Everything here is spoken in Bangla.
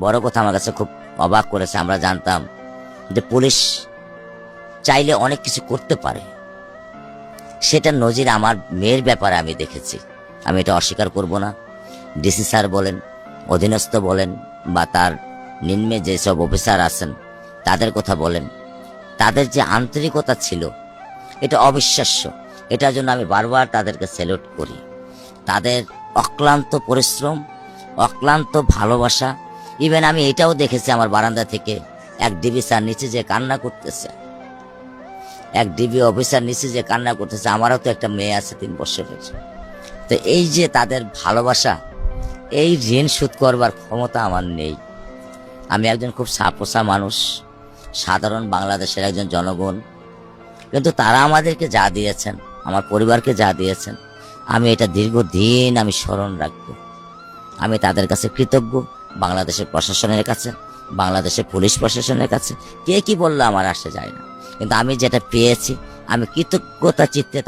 বড় কথা আমার কাছে খুব অবাক করেছে, আমরা জানতাম যে পুলিশ চাইলে অনেক কিছু করতে পারে, সেটা নজির আমার মেয়ের ব্যাপারে আমি দেখেছি। আমি এটা অস্বীকার করব না। ডিসি স্যার বলেন, অধীনস্থ বলেন, বা তার নিম্নে যেসব অফিসার আছেন তাদের কথা বলেন, তাদের যে আন্তরিকতা ছিল এটা অবিশ্বাস্য। এটার জন্য আমি বারবার তাদেরকে স্যালুট করি। তাদের অক্লান্ত পরিশ্রম, অক্লান্ত ভালোবাসা। ইভেন আমি এটাও দেখেছি আমার বারান্দা থেকে এক ডিবি স্যার নিচে যে কান্না করতেছে, এক ডিবি অফিসার নিচে যে কান্না করতেছে। আমারও তো একটা মেয়ে আছে 3 বছরের। তো এই যে তাদের ভালোবাসা, এই ঋণ শোধ করবার ক্ষমতা আমার নেই। আমি একজন খুব সাপোসা মানুষ, সাধারণ বাংলাদেশের একজন জনগণ, কিন্তু তারা আমাদেরকে যা দিয়েছেন, আমার পরিবারকে যা দিয়েছেন, আমি এটা দীর্ঘদিন আমি স্মরণ রাখব। আমি তাদের কাছে কৃতজ্ঞ, বাংলাদেশের প্রশাসনের কাছে, বাংলাদেশের পুলিশ প্রশাসনের কাছে। কে কি বললো আমার আসে যায় না, কিন্তু আমি যেটা পেয়েছি আমি কৃতজ্ঞতা চিত্তে